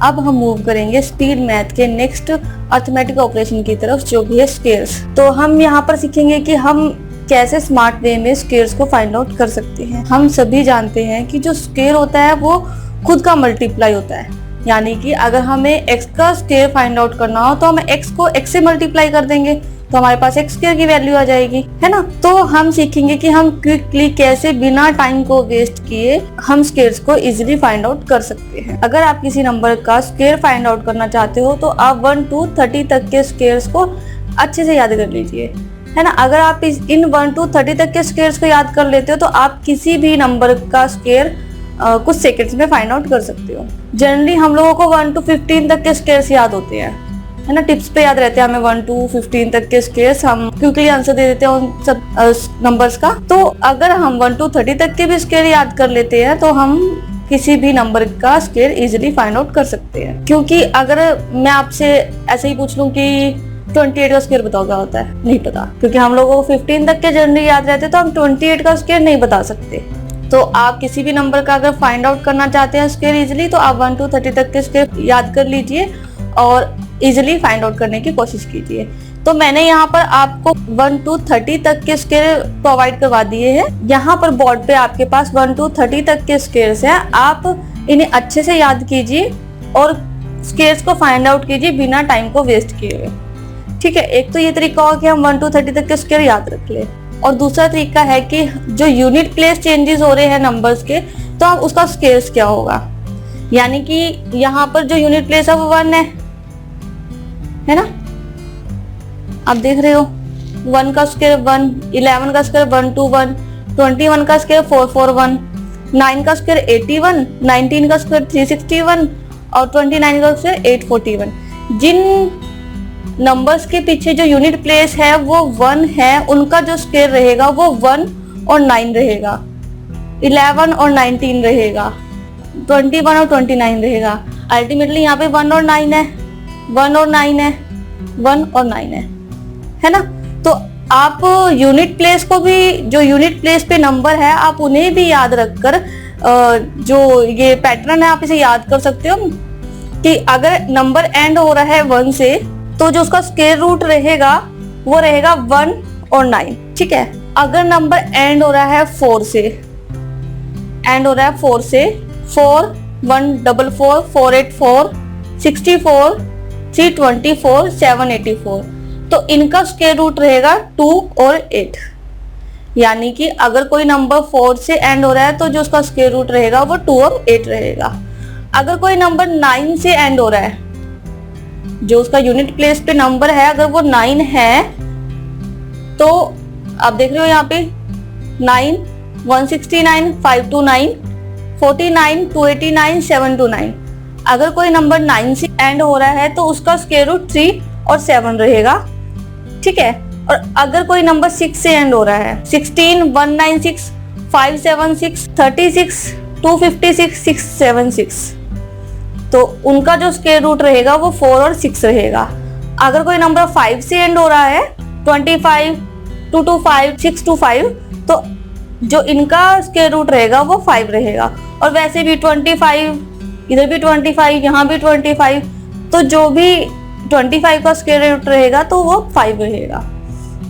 अब हम मूव करेंगे स्पीड मैथ के नेक्स्ट अर्थमेटिक ऑपरेशन की तरफ, जो भी है स्क्वेयर्स। तो हम यहाँ पर सीखेंगे कि हम कैसे स्मार्ट वे में स्क्वेयर्स को फाइंड आउट कर सकते हैं। हम सभी जानते हैं कि जो स्क्वेयर होता है वो खुद का मल्टीप्लाई होता है, यानी कि अगर हमें x का स्क्वायर फाइंड आउट करना हो तो हम x को x से मल्टीप्लाई कर देंगे तो हमारे पास x स्क्वायर की वैल्यू आ जाएगी, है ना। तो हम सीखेंगे कि हम क्विकली कैसे बिना टाइम को वेस्ट किए हम स्क्वायर्स को इजीली फाइंड आउट कर सकते हैं। अगर आप किसी नंबर का स्क्वायर फाइंड आउट करना चाहते हो तो आप 1 to 30 तक के स्क्वायर्स को अच्छे से याद कर लीजिए, है ना। अगर आप इन 1 to 30 तक के स्क्वायर्स को याद कर लेते हो तो आप किसी भी नंबर का स्क्वायर कुछ सेकंड्स में फाइंड आउट कर सकते हो। जनरली हम लोगों को 1 to 15 तक के स्क्वायर्स याद होते हैं, है ना। टिप्स पे याद रहते हैं हमें 1 to 15 तक के स्क्वायर्स, हम क्विकली आंसर दे देते हैं उन सब नंबर्स का। तो अगर हम 1 to 30 तक के भी स्क्वायर याद कर लेते हैं तो हम किसी भी नंबर का स्क्वायर इजीली फाइंड आउट कर सकते हैं। क्योंकि अगर मैं आपसे ऐसे ही पूछ लूं कि 28 का स्क्वायर बताओ क्या होता है, नहीं पता, क्योंकि हम लोगों को 15 तक के जनरली याद रहते तो हम 28 का स्क्वायर नहीं बता सकते। तो आप किसी भी नंबर का अगर फाइंड आउट करना चाहते हैं स्क्वायर इजीली तो आप 1 to 30 तक के स्क्वायर याद कर लीजिए और इजीली फाइंड आउट करने की कोशिश कीजिए। तो मैंने यहाँ पर आपको 1 to 30 तक के स्क्वायर प्रोवाइड करवा दिए हैं। यहाँ पर बोर्ड पे आपके पास 1 to 30 तक के स्क्वायर्स हैं, आप इन्हें अच्छे से याद कीजिए और स्क्वायर्स को फाइंड आउट कीजिए बिना टाइम को वेस्ट किए हुए, ठीक है। एक तो ये तरीका हो कि हम 1 to 30 तक के स्क्वायर याद रख ले, और दूसरा तरीका है कि जो यूनिट प्लेस चेंजेस हो रहे हैं नंबर्स के तो हम उसका स्क्वायर्स क्या होगा, यानी कि यहाँ पर जो यूनिट प्लेस है वो 1 है ना। आप देख रहे हो 1 का स्क्वायर 1, 11 का स्क्वायर 121, 21 का स्क्वायर 441, 9 का स्क्वायर 81, 19 का स्क्वायर 361 और 29 का स्क्वायर 841। जिन नंबर्स के पीछे जो यूनिट प्लेस है वो 1 है, उनका जो स्क्वायर रहेगा वो 1 और 9 रहेगा, 11 और 19 रहेगा, 21 और 29 रहेगा। अल्टीमेटली यहाँ पे 1 और 9 है, 1 और 9 है, 1 और 9 है ना। तो आप यूनिट प्लेस को भी, जो यूनिट प्लेस पे नंबर है आप उन्हें भी याद रखकर जो ये पैटर्न है आप इसे याद कर सकते हो कि अगर नंबर एंड हो रहा है 1 से तो जो उसका स्क्वायर रूट रहेगा वो रहेगा 1 और 9, ठीक है। अगर नंबर एंड हो रहा है 4 से, एंड हो रहा है 4 से, 4, 144, 484, 64, 324, 784, तो इनका स्क्वायर रूट रहेगा 2 और 8। यानी कि अगर कोई नंबर 4 से एंड हो रहा है तो जो उसका स्क्वायर रूट रहेगा वो 2 और 8 रहेगा। अगर कोई नंबर 9 से एंड हो रहा है, जो उसका यूनिट प्लेस पे नंबर है अगर वो 9 है तो आप देख रहे हो यहाँ पे 9, 169, 529, 49, 289, 729। अगर कोई नंबर 9 से एंड हो रहा है तो उसका स्क्वायर रूट 3 और 7 रहेगा, ठीक है। और अगर कोई नंबर 6 से एंड हो रहा है, 16, 196, 576, 36, 256, 676, तो उनका जो स्क्वायर रूट रहेगा वो 4 और 6 रहेगा। अगर कोई नंबर 5 से एंड हो रहा है, 25, 225, 625, तो जो इनका स्क्वायर रूट रहेगा वो 5 रहेगा। और वैसे भी 25, इधर भी 25, यहाँ भी 25, तो जो भी 25 का स्क्वायर रूट रहेगा तो वो 5 रहेगा,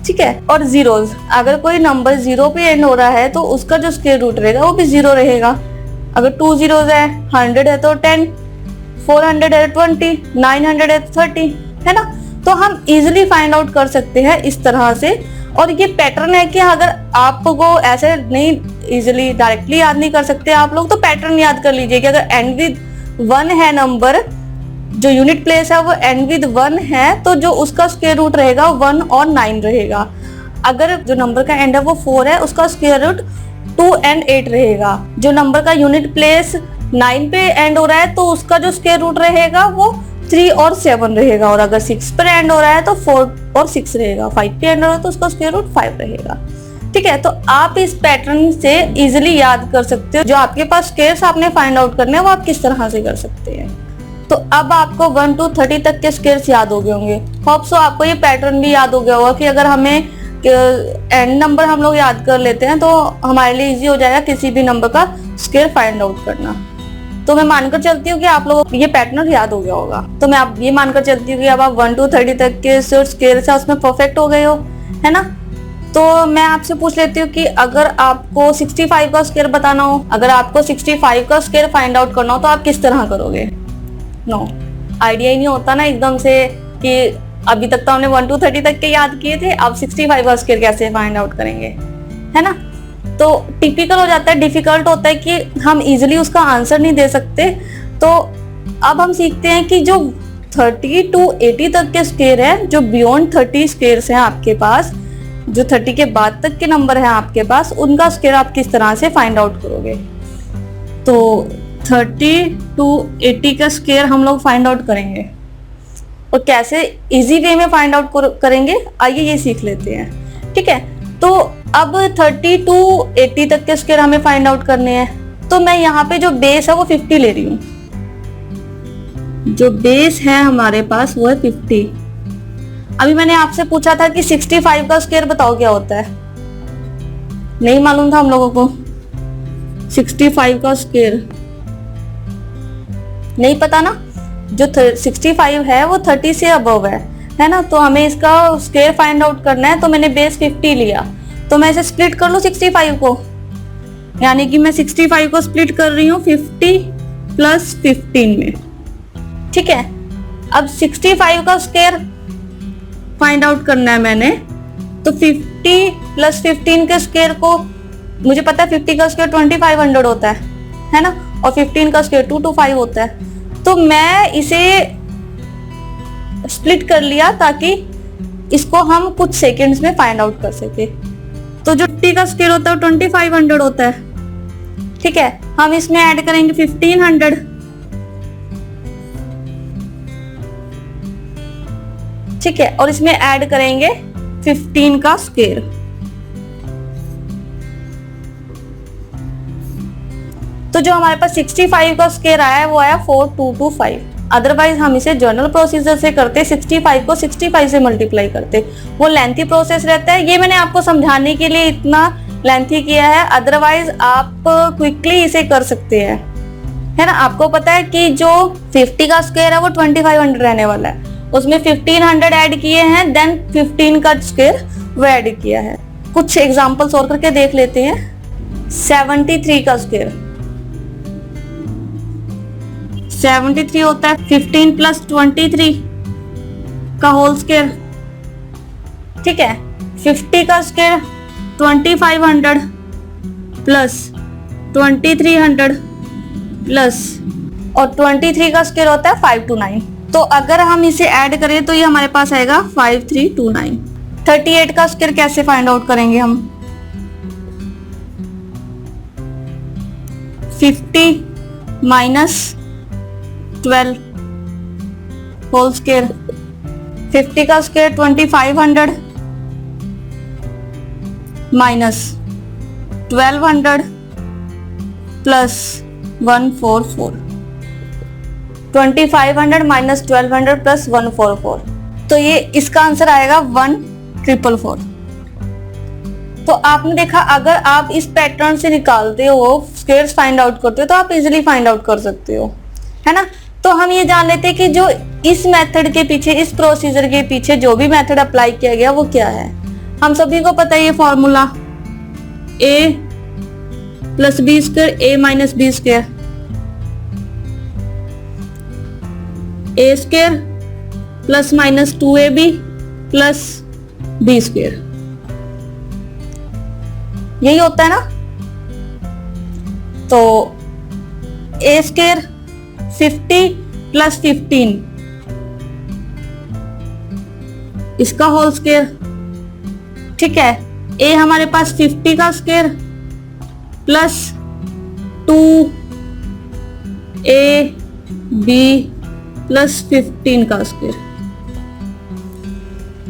ठीक है। और जीरोस, अगर कोई नंबर 0 पे एंड हो रहा है तो उसका जो स्क्वायर रूट रहेगा वो भी 0 रहेगा। अगर 2 zeros है, 100 है तो 10, 400 है 20, 900 है 30, है ना। तो हम इजिली फाइंड आउट कर सकते हैं इस तरह से। और ये पैटर्न है कि अगर आपको ऐसे नहीं इजिली डायरेक्टली याद नहीं कर सकते आप लोग तो पैटर्न याद कर लीजिए कि अगर एंड विद 1 है नंबर, जो यूनिट प्लेस है वो एंड विद 1 है तो जो उसका स्क्वायर रूट रहेगा 1 और 9 रहेगा। अगर जो नंबर का एंड है वो 4 है, उसका स्क्वायर रूट 2 और 8 रहेगा। जो नंबर का यूनिट प्लेस 9 पे एंड हो रहा है तो उसका जो स्क्वायर रूट रहेगा वो 3 और 7 रहेगा। और अगर 6 पर एंड हो रहा है तो 4 और 6 रहेगा। 5 पे एंड हो रहा है तो उसका स्क्वायर रूट 5 रहेगा, ठीक है। तो आप इस पैटर्न से इजिली याद कर सकते हो। जो आपके पास स्क्वायर्स आपने फाइंड आउट करने हैं वो आप किस तरह से कर सकते हैं। तो अब आपको 1 to 30 तक के स्क्वायर्स याद हो गए होंगे। होप सो आपको ये पैटर्न भी याद हो गया होगा कि अगर हमें एंड नंबर हम लोग याद कर लेते हैं तो हमारे लिए इजी हो जाएगा किसी भी नंबर का स्क्वायर फाइंड आउट करना। तो मैं मानकर चलती हूँ कि आप लोगों को ये पैटर्न याद हो गया होगा। तो मैं आप ये मानकर चलती हूँ कि अब आप 1 to 30 तक के स्केल्स है उसमें परफेक्ट हो गए हो, है ना। तो मैं आपसे पूछ लेती हूँ कि अगर आपको 65 का स्केल बताना हो, अगर आपको 65 का स्केल फाइंड आउट करना हो तो आप किस तरह करोगे? नो, आइडिया ही नहीं होता ना एकदम से कि अभी तक तो हमने 1 to 30 तक के याद किए थे, अब 65 का स्केल कैसे फाइंड आउट करेंगे, है ना। तो टिपिकल हो जाता है, डिफिकल्ट होता है कि हम इजीली उसका आंसर नहीं दे सकते। तो अब हम सीखते हैं कि जो 30 to 80 तक के स्केल है, जो बियॉन्ड 30 स्केल्स हैं आपके पास, जो 30 के बाद तक के नंबर है आपके पास, उनका स्केल आप किस तरह से फाइंड आउट करोगे। तो 30 to 80 का स्केल हम लोग फाइंड आउट करेंगे, और कैसे इजी वे में फाइंड आउट करेंगे आइए ये सीख लेते हैं, ठीक है। तो अब 30 to 80 तक के स्केल हमें फाइंड आउट करने हैं। तो मैं यहाँ पे जो बेस है वो 50 ले रही हूँ, जो बेस है हमारे पास वो है 50। अभी मैंने आपसे पूछा था कि 65 का स्केल बताओ क्या होता है, नहीं मालूम था हम लोगों को। 65 का स्केल नहीं पता ना, जो 65 है वो 30 से अबव है ना। तो हमें इसका स्केल फाइंड आउट करना है, तो मैंने बेस 50 लिया, तो मैं इसे स्प्लिट कर लूं 65 को, यानी कि मैं 65 को स्प्लिट कर रही हूँ 50 प्लस 15 में, ठीक है। अब 65 का स्केल फाइंड आउट करना है मैंने, तो 50 प्लस 15 के स्केल को मुझे पता है 50 का स्केल 2500 होता है ना, और 15 का स्केल 225 होता है। तो मैं इसे स्प्लिट कर लिया ताकि इसको हम कुछ सेकंड्स में फाइंड आउट कर सके। तो जो 50 का स्केल होता है 2500 होता है, ठीक है। हम इसमें ऐड करेंगे 1500, ठीक है, और इसमें ऐड करेंगे 15 का स्केल। तो जो हमारे पास 65 का स्केल आया है वो आया 4225। अदरवाइज हम इसे जनरल प्रोसीजर से करते, 65 को 65 से मल्टीप्लाई करते, वो लेंथी प्रोसेस रहता है। ये मैंने आपको समझाने के लिए इतना लेंथी किया है, अदरवाइज आप क्विकली इसे कर सकते हैं, है ना। आपको पता है कि जो 50 का स्केल है वो 2500 रहने वाला है, उसमें 1500 ऐड किए हैं, देन 15 का स्केल वो ऐड किया है। कुछ एग्जांपल्स और करके देख लेते हैं। 73 का स्केल 73 होता है 15 प्लस 23 का होल स्केल, ठीक है। 50 का स्केल 2500 प्लस 2300 प्लस, और 23 का स्केल होता है 529। तो अगर हम इसे ऐड करें तो ये हमारे पास आएगा 5329। 38 का स्केल कैसे फाइंड आउट करेंगे हम? 50 माइनस 12 होल स्केल। 50 का scale 2500 minus 1200 plus 144। 2500 minus 1200 plus 144, तो ये इसका आंसर आएगा 1444। तो आपने देखा, अगर आप इस पैटर्न से निकालते हो, स्केल्स फाइंड आउट करते हो, तो आप इजीली फाइंड आउट कर सकते हो, है ना। तो हम ये जान लेते हैं कि जो इस मेथड के पीछे, इस प्रोसीजर के पीछे जो भी मेथड अप्लाई किया गया वो क्या है। हम सभी को पता है ये formula, a plus b square a minus b square, a square plus minus 2ab plus b square, यही होता है ना। तो a स्क्वायर 50 प्लस 15 इसका होल स्क्वायर, ठीक है। a हमारे पास 50 का स्क्वायर प्लस 2ab प्लस 15 का स्क्वायर।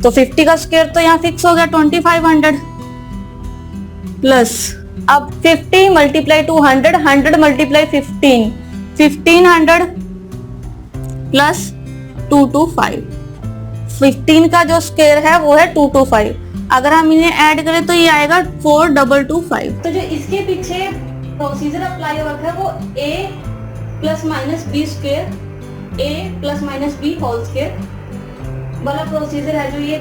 तो 50 का स्क्वायर तो यहाँ फिक्स हो गया 2500 प्लस, अब 50 मल्टीप्लाई 200, 100 मल्टीप्लाई 15, 1500 प्लस 225। 15 का जो स्क्वायर है वो है 225, अगर हम इन्हें ऐड करें तो ये आएगा 4225। तो जो इसके पीछे प्रोसीजर अप्लाई हो रखा है वो a plus minus b square a plus minus b whole square वाला प्रोसीजर है, जो ये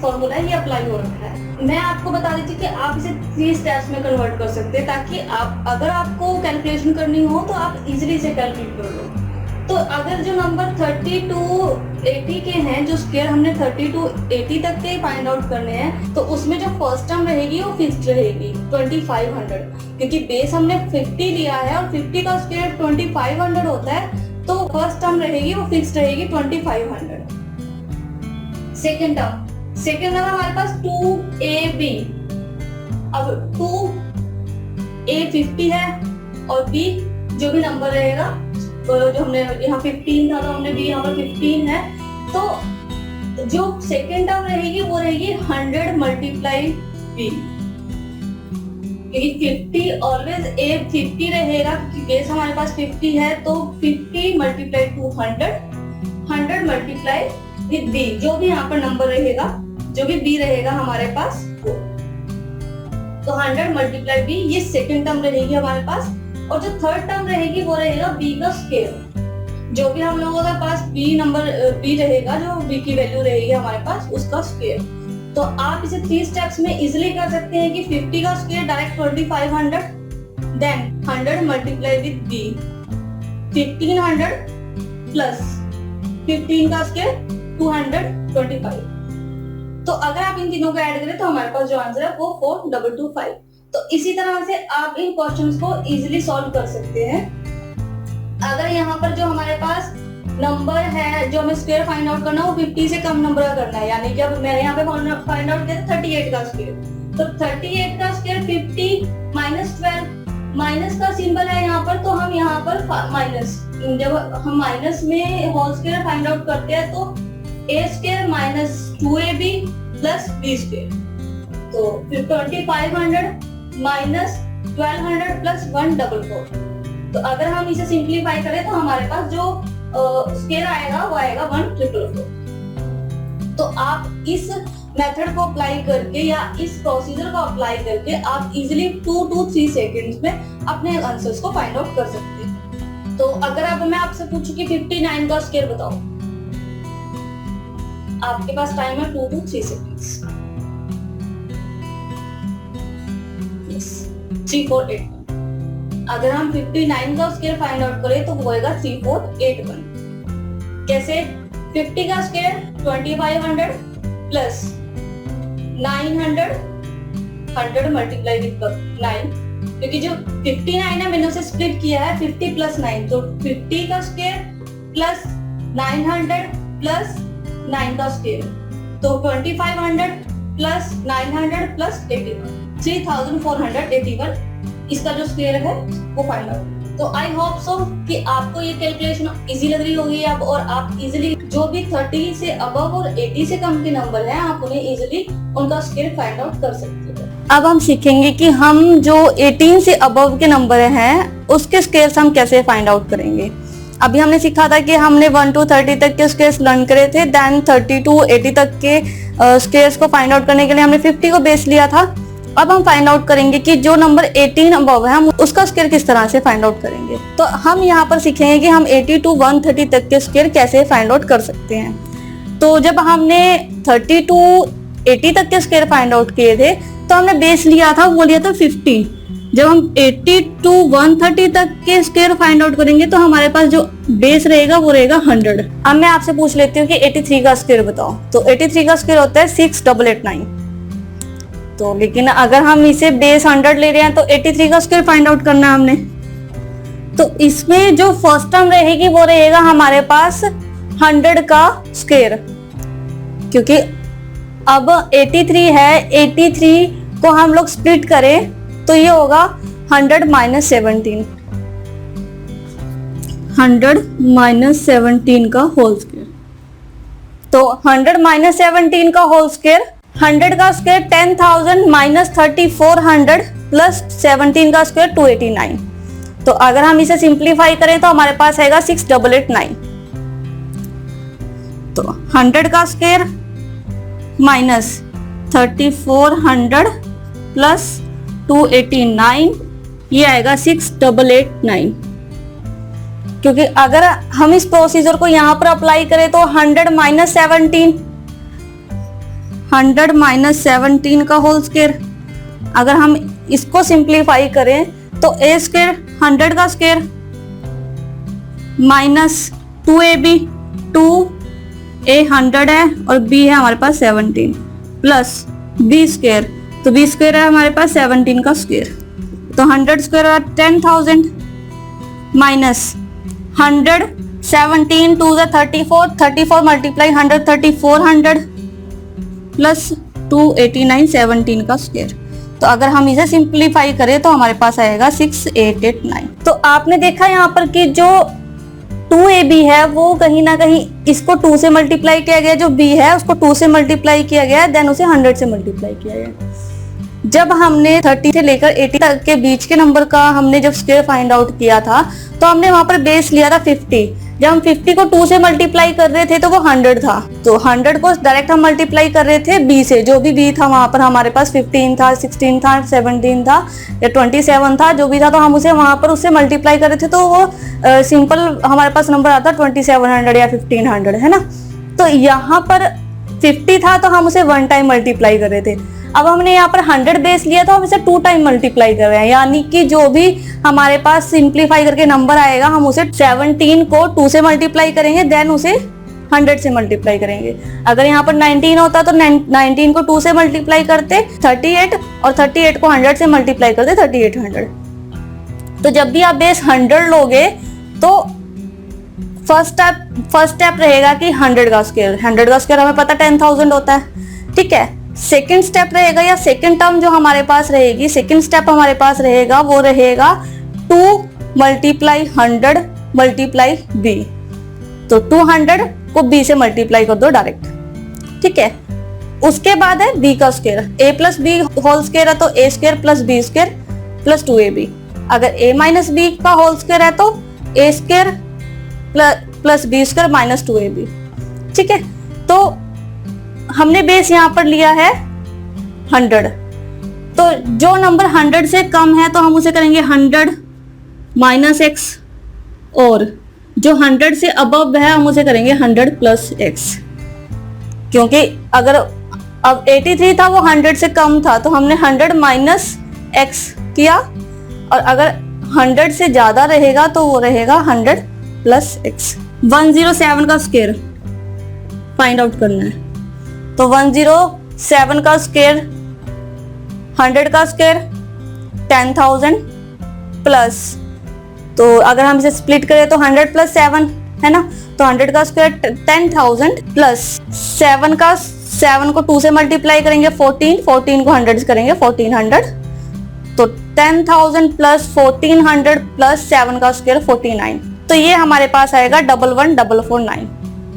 फॉर्मूला है ये अप्लाई हो रखा है। मैं आपको बता देती कि आप इसे 3 स्टेप्स में कन्वर्ट कर सकते हैं, ताकि आप अगर आपको कैलकुलेशन करनी हो तो आप इजीली इसे कैलकुलेट कर लो। तो अगर जो नंबर 30 to 80 के हैं, जो स्क्वायर हमने 30 to 80 तक के फाइंड आउट करने हैं, तो उसमें जो फर्स्ट टर्म रहेगी वो फिक्स्ड रहेगी 2500, क्योंकि बेस हमने 50 लिया है और 50 का स्क्वायर 2500 होता है, तो फर्स्ट टर्म रहेगी वो फिक्स्ड रहेगी 2500। सेकेंड टर्म हमारे पास 2ab, अब 2a 50 है और b जो भी नंबर रहेगा, जो हमने यहाँ 15 था तो हमने भी यहाँ पर 15 है, तो जो सेकेंड टर्म रहेगी वो रहेगी 100 मल्टीप्लाई b, क्योंकि 50 ऑलवेज a 50 रहेगा, क्योंकि बेस हमारे पास 50 है, तो 50 मल्टीप्लाई 200, 100 मल्टीप्लाई विद b, जो भी यहाँ पर नंबर रहेगा, जो भी b रहेगा हमारे पास वो, तो 100 मल्टीप्लाई b, ये सेकेंड टर्म रहेगी हमारे पास। और जो थर्ड टर्म रहेगी वो रहेगा b का स्क्वायर, जो भी हम लोगों के पास b नंबर b रहेगा, जो b की वैल्यू रहेगी हमारे पास, उसका स्क्वायर। तो आप इसे 3 स्टेप्स में इजीली कर सकते हैं कि 50 का square direct 2500, then 100 multiply with b, 1500 plus 15 का स्क्वायर 225। तो अगर आप इन तीनों को ऐड करें तो हमारे पास जो आंसर है वो 4225। तो इसी तरह से आप इन क्वेश्चंस को इजीली सॉल्व कर सकते हैं। अगर यहाँ पर जो हमारे पास नंबर है, जो हमें स्क्वायर फाइंड आउट करना है, वो 50 से कम नंबर का करना है, यानी कि अब मैंने यहाँ पे फाइंड आउट किया था 38 का स्क्वायर, तो 38 का स्क्वायर 50 माइनस 12, माइनस का सिंबल है यहाँ पर, तो हम यहाँ पर माइनस, जब हम माइनस में होल स्क्वायर फाइंड आउट करते हैं तो a square minus 2ab plus b square, तो फिर 2500 माइनस 1200 प्लस 144। तो अगर हम इसे सिंप्लीफाई करें तो हमारे पास जो स्क्वायर आएगा वो आएगा 1444। तो आप इस मेथड को अप्लाई करके या इस प्रोसीजर को अप्लाई करके आप इजीली 2 to 3 सेकंड्स में अपने आंसर्स को फाइंड आउट कर सकते हैं। तो अगर अब मैं आपसे पूछूं कि 59 का स्क्वायर बताओ, आपके पास टाइम है 2 to 3 सेकंड्स। 3481। अगर हम 59 का स्क्वायर फाइंड आउट करें तो वो होगा 3481। कैसे? 50 का स्क्वायर 2500 प्लस 900, 100 मल्टीप्लाई विद 9, क्योंकि जो 59 है मैंने उसे स्प्लिट किया है 50 प्लस 9, तो 50 का स्क्वायर प्लस 900 प्लस 9 का स्क्वायर, तो 2500 प्लस 900 प्लस 81, 3481 इसका जो स्क्वायर है वो फाइंड आउट। तो आई होप सो कि आपको ये कैलकुलेशन इजी लग रही होगी अब, और आप इजीली जो भी 30 से अबव और 80 से कम के नंबर हैं आप उन्हें इजीली उनका स्क्वायर फाइंड आउट कर सकते हैं। अब हम सीखेंगे कि हम जो 18 से अबव के नंबर हैं उसके स्क्वायर्स हम कैसे फाइंड आउट करेंगे। अभी हमने सीखा था कि हमने 1 to 30 तक के स्क्वायर्स लर्न करे थे, देन 30 to 80 तक के स्क्वायर्स को फाइंड आउट करने के लिए हमने 50 को बेस लिया था। अब हम फाइंड आउट करेंगे कि जो नंबर 18 अबव है हम उसका स्क्वायर किस तरह से फाइंड आउट करेंगे। तो हम यहाँ पर सीखेंगे कि हम 80 to 130 तक के स्क्वायर कैसे फाइंड आउट कर सकते हैं। तो जब हमने 30 to 80 तक के स्क्वायर फाइंड आउट किए थे तो हमने बेस लिया था, वो लिया था 50। जब हम 80 to 130 तक के स्क्वायर फाइंड आउट करेंगे तो हमारे पास जो बेस रहेगा वो रहेगा 100। अब मैं आपसे पूछ लेती हूँ कि 83 का स्क्वायर बताओ। तो 83 का स्क्वायर होता है 6889। तो लेकिन अगर हम इसे बेस 100 ले रहे हैं तो 83 का स्क्वायर फाइंड आउट करना है हमने। तो इसमें जो फर्स्ट टर्म रहेगी वो रहेगा हमारे पास 100 का स्क्वायर, क्योंकि अब 83 है, 83 को हम लोग स्प्लिट करें तो ये होगा 100 माइनस 17, 100 माइनस 17 का होल स्क्वायर। तो 100 माइनस 17 का होल स्क्वायर, 100 का स्क्वायर 10,000 माइनस 3400 प्लस 17 का स्क्वायर 289। तो अगर हम इसे सिंप्लीफाई करें तो हमारे पास आएगा 6889। तो 100 का स्क्वायर माइनस 3400 प्लस 289, ये आएगा 6889। क्योंकि अगर हम इस प्रोसीजर को यहाँ पर अप्लाई करें तो 100 माइनस 17, 100 माइनस 17 का होल स्क्वायर। अगर हम इसको सिंप्लीफाई करें तो ए स्क्वायर 100 का स्क्वायर माइनस 2ab, 2a 100 है और b है हमारे पास 17 प्लस b स्क्वायर, तो b स्क्वायर है हमारे पास 17 का स्क्वायर, तो 100 स्क्वायर 10,000 माइनस 100 17 2 34, 34 मल्टीप्लाई 100 3400 प्लस 289 17 का स्क्वायर। तो अगर हम इसे सिंप्लीफाई करें तो हमारे पास आएगा 6889। तो आपने देखा यहाँ पर कि जो 2ab है वो कहीं ना कहीं इसको 2 से मल्टीप्लाई किया गया, जो b है उसको 2 से मल्टीप्लाई किया गया, देन उसे 100 से मल्टीप्लाई किया गया। जब हमने 30 से लेकर 80 तक के बीच के नंबर का हमने जब स्क्वायर फाइंड आउट किया था तो हमने वहां पर बेस लिया था 50। जब हम 50 को 2 से मल्टीप्लाई कर रहे थे तो वो 100 था, तो 100 को डायरेक्ट हम मल्टीप्लाई कर रहे थे b से, जो भी b था वहां पर हमारे पास 15 था, 16 था, 17 था या 27 था, जो भी था, तो हम उसे वहां पर उससे मल्टीप्लाई कर रहे थे, तो वो सिंपल हमारे पास नंबर आता 2700 या 1500, है ना। तो यहाँ पर 50 था तो हम उसे 1 टाइम मल्टीप्लाई कर रहे थे। अब हमने यहाँ पर 100 बेस लिया तो हम इसे 2 टाइम मल्टीप्लाई कर रहे हैं, यानी कि जो भी हमारे पास सिंप्लीफाई करके नंबर आएगा हम उसे 17 को 2 से मल्टीप्लाई करेंगे, देन उसे 100 से मल्टीप्लाई करेंगे। अगर यहाँ पर 19 होता तो 19 को 2 से मल्टीप्लाई करते 38 और 38 को 100 से मल्टीप्लाई करते 3800। तो जब भी आप बेस 100 लोगे तो फर्स्ट स्टेप रहेगा कि 100 का स्क्वायर, 100 का स्क्वायर हमें पता 10,000 होता है, ठीक है। सेकेंड स्टेप रहेगा या सेकेंड टर्म जो हमारे पास रहेगी, सेकेंड स्टेप हमारे पास रहेगा वो रहेगा 2 मल्टीप्लाई 100 मल्टीप्लाई b। तो 200 को b से मल्टीप्लाई कर दो डायरेक्ट, ठीक है। उसके बाद है b का square, a plus b whole square है तो a square plus b square plus 2ab। अगर a माइनस b का होल स्क्वायर है तो a square plus b square minus 2ab, ठीक है। तो हमने बेस यहाँ पर लिया है 100, तो जो नंबर 100 से कम है तो हम उसे करेंगे 100 माइनस x, और जो 100 से अबव है हम उसे करेंगे 100 प्लस x, क्योंकि अगर अब 83 था वो 100 से कम था तो हमने 100 माइनस x किया, और अगर 100 से ज्यादा रहेगा तो वो रहेगा 100 प्लस x। 107 का स्क्वायर फाइंड आउट करना है, तो 107 का स्क्वायर 100 का स्क्वायर 10,000 प्लस, तो अगर हम इसे स्प्लिट करें तो 100 प्लस 7 है ना, तो 100 का स्क्वायर 10,000 प्लस 7 का 7 को 2 से मल्टीप्लाई करेंगे 14, 14 को 100 से करेंगे 1400, तो 10,000 प्लस 1400 प्लस 7 का स्क्वायर 49, तो ये हमारे पास आएगा 11,449।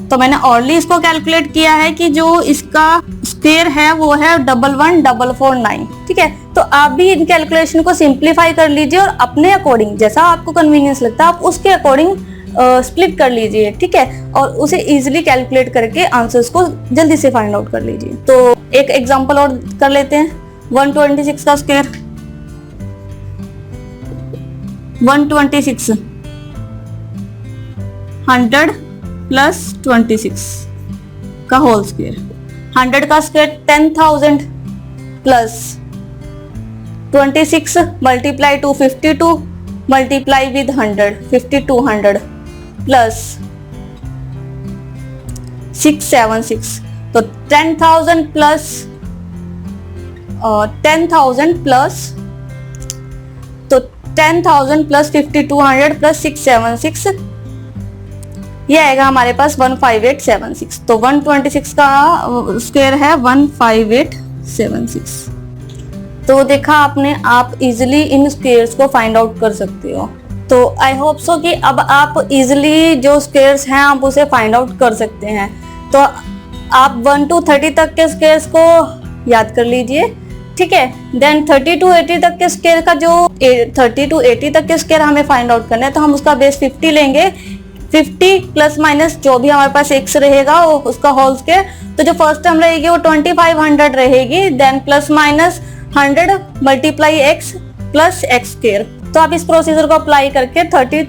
तो मैंने ऑलरेडी इसको कैलकुलेट किया है कि जो इसका स्क्वायर है वो है 11,449, ठीक है। तो आप भी इन कैलकुलेशन को सिंप्लीफाई कर लीजिए और अपने अकॉर्डिंग जैसा आपको कन्वीनियंस लगता है आप उसके अकॉर्डिंग स्प्लिट कर लीजिए, ठीक है, और उसे इजीली कैलकुलेट करके आंसर्स को जल्दी से फाइंड आउट कर लीजिए। तो एक एग्जांपल और कर लेते हैं। 126 का स्क्वायर, 126 100 प्लस 26 का होल स्क्वायर, 100 का square 10,000 plus 26 multiply 252 multiply with 100 5200 plus 676, तो 10,000 प्लस 10,000 प्लस, तो 10,000 प्लस 5200 प्लस 676, ये आएगा हमारे पास 15876। तो 126 का स्क्वायर है 15876। तो देखा आपने, आप इजीली इन स्क्वायर्स को फाइंड आउट कर सकते हो। तो आई होप सो कि अब आप इजीली जो स्क्वायर्स हैं आप उसे फाइंड आउट कर सकते हैं। तो आप 1 to 30 तक के स्क्वायर्स को याद कर लीजिए, ठीक है। देन 30 to 80 तक के स्क्वायर का जो 30 to 80 तक के स्क्वायर हमें फाइंड आउट करना है, तो हम उसका बेस 50 लेंगे, 50 प्लस माइनस जो भी हमारे पास x रहेगा वो उसका होल स्क्वायर, तो जो फर्स्ट टर्म रहेगी वो 2500 रहेगी, then plus minus 100 multiply x plus x square. तो आप इस प्रोसीजर को अप्लाई करके 30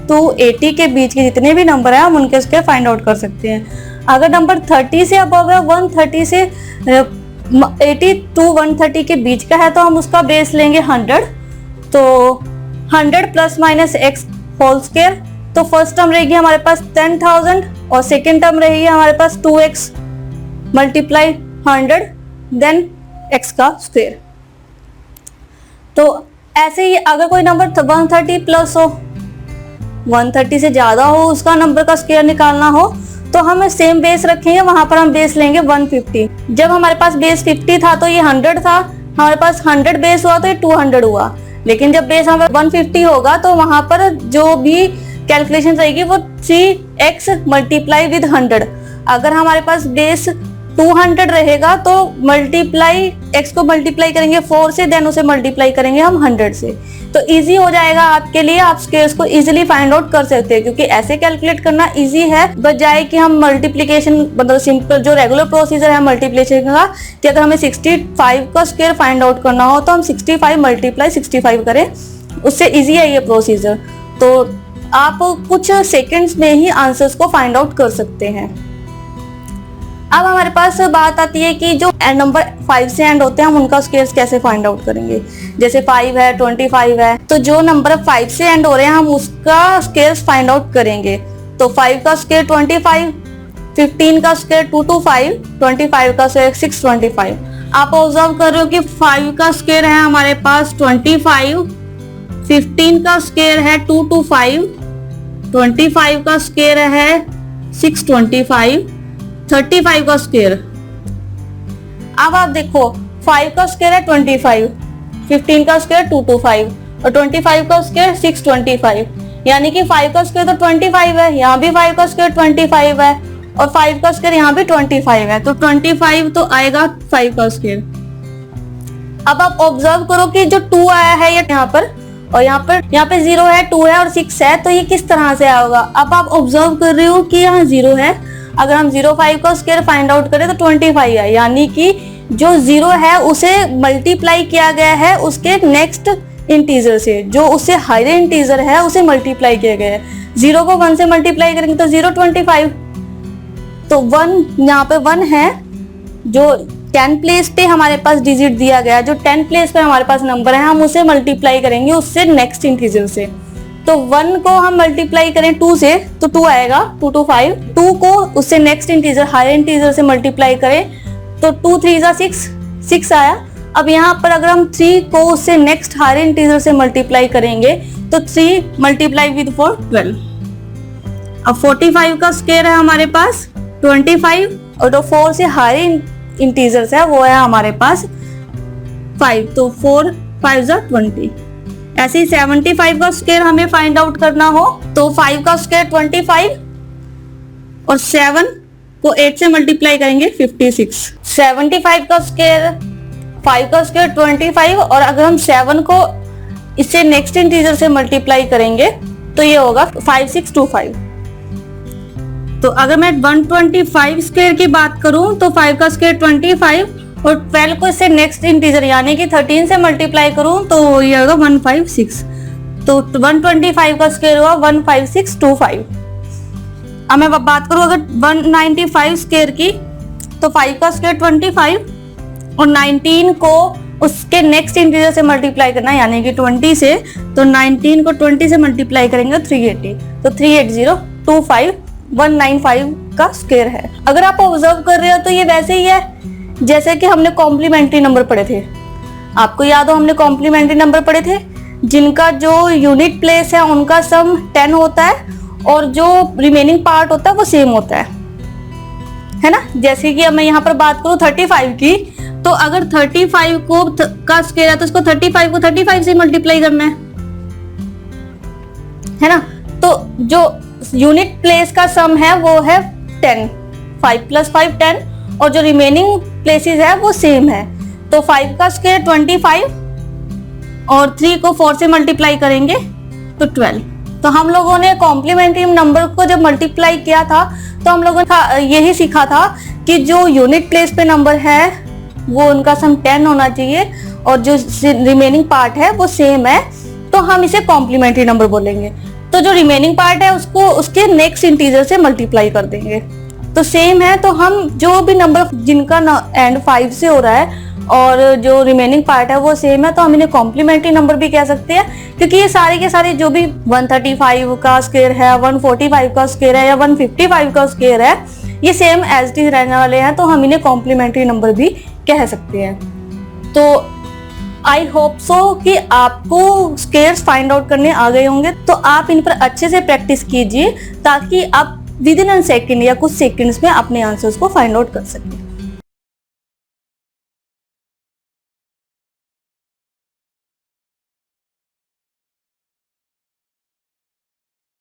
टू 80 के बीच के जितने भी नंबर है हम उनके स्क्वायर फाइंड आउट कर सकते हैं। अगर नंबर 30 से अबव है, 130 से 80 टू 130 के बीच का है तो हम उसका बेस लेंगे 100। तो 100 plus minus x whole square. तो फर्स्ट टर्म रहेगी हमारे पास 10,000 और सेकेंड टर्म रहेगी हमारे पास 2x मल्टीप्लाई 100 देन x का स्क्वायर। तो ऐसे ही अगर कोई नंबर 130 प्लस हो, 130 से ज्यादा हो, उसका नंबर का स्क्वायर निकालना हो तो हम सेम बेस रखेंगे, वहां पर हम बेस लेंगे 150। जब हमारे पास बेस 50 था तो ये 100 था, हमारे पास 100 बेस हुआ तो ये 200 हुआ। लेकिन जब बेस हमारा 150 होगा तो वहां पर जो भी कैलकुलेशन रहेगी वो 3x मल्टीप्लाई विद 100। अगर हमारे पास बेस 200 रहेगा तो मल्टीप्लाई x को मल्टीप्लाई करेंगे 4 से, देन उसे मल्टीप्लाई करेंगे हम 100 से। तो इजी हो जाएगा आपके लिए, आप स्क्वायर्स को इजीली फाइंड आउट कर सकते हैं, क्योंकि ऐसे कैलकुलेट करना इजी है बजाय कि हम मल्टीप्लिकेशन मतलब सिंपल जो रेगुलर प्रोसीजर है मल्टीप्लिकेशन का, कि अगर हमें 65 का स्क्वायर फाइंड आउट करना हो तो हम 65 मल्टीप्लाई 65 करें, उससे इजी है ये प्रोसीजर। तो आप कुछ सेकेंड्स में ही आंसर्स को फाइंड आउट कर सकते हैं। अब हमारे पास बात आती है कि जो नंबर 5 से एंड होते हैं हम उनका स्क्वायर कैसे फाइंड आउट करेंगे। जैसे 5 है, 25 है, तो जो नंबर 5 से एंड हो रहे हैं हम उसका स्क्वायर फाइंड आउट करेंगे। तो 5 का स्क्वायर 25, 15 का स्क्वायर 225, 25 का स्क्वायर 625। आप ऑब्जर्व कर रहे हो कि 5 का स्क्वायर है हमारे पास 25, 15 का स्क्वायर है 225, 25 का स्क्वायर है 625, 35 का स्क्वायर। अब आप देखो 5 का स्क्वायर है 25, 15 का स्क्वायर 225 और 25 का स्क्वायर 625, यानी कि 5 का स्क्वायर तो 25 है, यहाँ भी 5 का स्क्वायर 25 है और 5 का स्क्वायर यहाँ भी 25 है, तो 25 तो आएगा 5 का स्क्वायर। अब आप ऑब्जर्व करो कि जो 2 आया है ये यहाँ पर और यहाँ पे 0 है, 2 है और 6 है, तो ये किस तरह से आएगा। अब आप ऑब्जर्व कर रहे हो कि यहाँ 0 है, अगर हम 05 का स्क्वायर फाइंड आउट करें तो 25 है, यानी कि जो 0 है उसे मल्टीप्लाई किया गया है उसके नेक्स्ट इंटीजर से, जो उससे हायर इंटीजर है उसे मल्टीप्लाई किया गया है। 0 को 1 से मल्टीप्लाई करेंगे तो 0 25, तो 1 यहाँ पे 1 है, जो 10 प्लेस पे हमारे पास डिजिट दिया गया है, जो 10 प्लेस पे हमारे पास नंबर है हम उसे मल्टीप्लाई करेंगे उससे नेक्स्ट इंटीजर से। तो 1 को हम मल्टीप्लाई करें 2 से तो 2 आएगा, 225। 2 को उससे नेक्स्ट इंटीजर हायर इंटीजर से मल्टीप्लाई करें तो 2 3 जा 6 आया। अब यहाँ पर अगर हम 3 को उससे नेक्स्ट हायर इंटीजर से मल्टीप्लाई करेंगे तो 3 मल्टीप्लाई विद 4 12। अब 45 का स्क्वायर है हमारे पास 25 और जो 4 से हायर इंटीजर्स है वो है हमारे पास 5, तो 4 5 जा 20। ऐसे ही 75 का स्क्वायर हमें फाइंड आउट करना हो तो 5 का स्क्वायर 25 और 7 को 8 से मल्टीप्लाई करेंगे 56। 75 का स्क्वायर 5 का स्क्वायर 25 और अगर हम 7 को इससे नेक्स्ट इंटीजर से मल्टीप्लाई करेंगे तो ये होगा 5625। तो अगर मैं 125 स्क्वायर की बात करूं तो 5 का स्क्वायर 25 और 12 को इससे नेक्स्ट इंटीजर यानी कि 13 से मल्टीप्लाई करूं तो ये होगा 156। तो 125 का स्क्वायर हुआ 15625। अब मैं बात करूं अगर 195 स्क्वायर की तो 5 का स्क्वायर 25 और 19 को उसके नेक्स्ट इंटीजर से मल्टीप्लाई करना यानी कि 20 से, तो 19 को 20 से मल्टीप्लाई करेंगे 380, तो 38025 195 का स्क्वायर है। अगर आप ऑब्जर्व कर रहे हो तो ये वैसे ही है जैसे कि हमने कॉम्प्लीमेंट्री नंबर पढ़े थे। आपको याद हो हमने कॉम्प्लीमेंट्री नंबर पढ़े थे जिनका जो यूनिट प्लेस है उनका सम 10 होता है और जो रिमेनिंग पार्ट होता है वो सेम होता है ना। जैसे कि अब मैं यहाँ पर बात करूँ 35 की, तो अगर 35 को का स्क्वायर है तो उसको 35 को 35 से मल्टीप्लाई करना है ना। तो जो यूनिट प्लेस का सम है वो है 10, 5 + 5 10 और जो रिमेनिंग प्लेसेस है वो सेम है। तो 5 का स्क्वायर 25 और 3 को 4 से मल्टीप्लाई करेंगे तो 12। तो हम लोगों ने कॉम्प्लीमेंट्री नंबर को जब मल्टीप्लाई किया था तो हम लोगों ने यही सीखा था कि जो यूनिट प्लेस पे नंबर है वो उनका सम 10 होना चाहिए और जो रिमेनिंग पार्ट है वो सेम है, तो हम इसे कॉम्प्लीमेंट्री नंबर बोलेंगे। तो जो रिमेनिंग पार्ट है उसको उसके नेक्स्ट इंटीजर से मल्टीप्लाई कर देंगे। तो सेम है, तो हम जो भी नंबर जिनका एंड 5 से हो रहा है और जो रिमेनिंग पार्ट है वो सेम है, तो हम इन्हें कॉम्प्लीमेंट्री नंबर भी कह सकते हैं, क्योंकि ये सारे के सारे जो भी 135 का स्क्वायर है, 145 का स्क्वायर है या 155 का स्क्वायर है, ये सेम एज इट इज रहने वाले हैं, तो हम इन्हें कॉम्प्लीमेंट्री नंबर भी कह सकते हैं। तो आई होप सो कि आपको स्क्वायर्स फाइंड आउट करने आ गए होंगे, तो आप इन पर अच्छे से प्रैक्टिस कीजिए ताकि आप विद इन अ सेकेंड या कुछ सेकेंड्स में अपने आंसर्स को फाइंड आउट कर सकें।